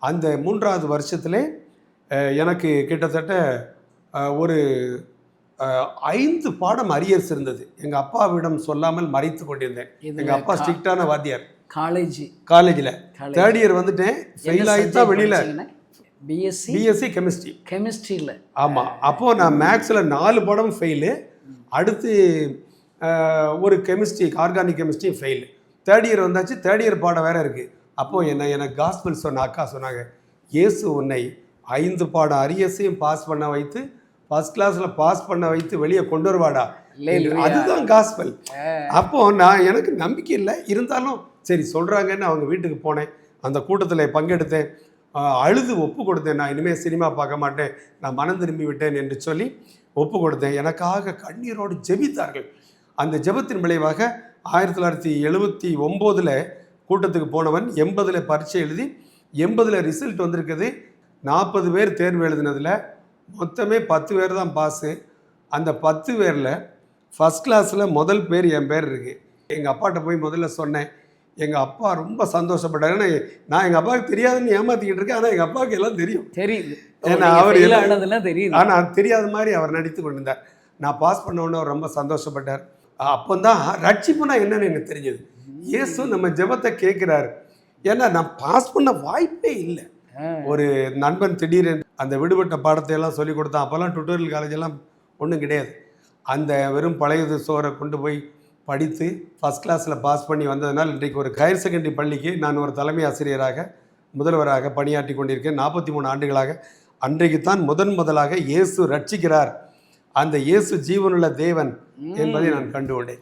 அந்த 3வது வருஷத்துல எனக்கு கிட்டத்தட்ட ஒரு 5 பாடம் அரியர்ஸ் இருந்தது. எங்கள் அப்பாவிடம் சொல்லாமல் மறைத்து கொண்டிருந்தேன். எங்கள் அப்பா ஸ்ட்ரிக்டான வாத்தியார். காலேஜில் 3rd இயர் வந்துட்டேன். ஃபெயில் ஆகித்தான் வெளியில். பிஎஸ்சி கெமிஸ்ட்ரியில். ஆமாம். அப்போது நான் மேக்ஸில் 4 பாடம் ஃபெயிலு. அடுத்து ஒரு chemistry, organic chemistry fail. 3rd year வந்தாச்சு. 3rd இயர் பாடம் வேறு இருக்குது. அப்போது எனக்கு காஸ்பல் சொன்ன அக்கா சொன்னாங்க, இயேசு உன்னை 5 பாடம் அரியர்ஸையும் பாஸ் பண்ண வைத்து ஃபர்ஸ்ட் கிளாஸில் பாஸ் பண்ண வைத்து வெளியே கொண்டு வருவாடா. அதுதான் காஸ்பல். அப்போது எனக்கு நம்பிக்கை இல்லை, இருந்தாலும் சரி சொல்கிறாங்கன்னு அவங்க வீட்டுக்கு போனேன். அந்த கூட்டத்தில் பங்கெடுத்தேன். அழுது ஒப்பு கொடுத்தேன். நான் இனிமேல் சினிமா பார்க்க மாட்டேன், நான் மனம் திரும்பி விட்டேன் என்று சொல்லி ஒப்பு கொடுத்தேன். எனக்காக கண்ணீரோடு ஜெபித்தார்கள். அந்த ஜெபத்தின் விளைவாக 1979 கூட்டத்துக்கு போனவன் 80 பரீட்சை எழுதி 80 ரிசல்ட் வந்திருக்குது. 40 பேர் தேர்வு எழுதினதில் மொத்தமே 10 பேர் தான் பாஸு. அந்த 10 பேரில் ஃபஸ்ட் கிளாஸில் முதல் பேர் என் பேர் இருக்குது. எங்கள் அப்பாட்ட போய் முதல்ல சொன்னேன். எங்கள் அப்பா ரொம்ப சந்தோஷப்பட்டார். ஏன்னா நான் எங்கள் அப்பாவுக்கு தெரியாதுன்னு ஏமாற்றிக்கிட்டு இருக்கேன், ஆனால் எங்கள் அப்பாவுக்கு எல்லாம் தெரியுது. ஏன்னா அவர் தெரியுது, ஆனால் தெரியாத மாதிரி அவர் நடித்து கொண்டிருந்தார். நான் பாஸ் பண்ண உடனே அவர் ரொம்ப சந்தோஷப்பட்டார். அப்போ தான் ரட்சிப்புனா என்னன்னு எனக்கு தெரிஞ்சது. இயேசு நம்ம ஜெபத்தை கேட்குறாரு. ஏன்னா நான் பாஸ் பண்ண வாய்ப்பே இல்லை. ஒரு நண்பன் திடீரென்று அந்த விடுபட்ட பாடத்தை எல்லாம் சொல்லி கொடுத்தான். அப்போல்லாம் டுட்டோரியல் காலேஜெல்லாம் ஒன்றும் கிடையாது. அந்த வெறும் பழைய சோரை கொண்டு போய் படித்து ஃபஸ்ட் கிளாஸில் பாஸ் பண்ணி வந்ததுனால் இன்றைக்கு ஒரு ஹையர் செகண்டரி பள்ளிக்கு நான் ஒரு தலைமை ஆசிரியராக முதல்வராக பணியாற்றி கொண்டிருக்கேன் 43 ஆண்டுகளாக. அன்றைக்கு தான் முதலாக இயேசு ரட்சிக்கிறார், அந்த இயேசு ஜீவனுள்ள தேவன் என்பதை நான் கண்டு கொண்டேன்.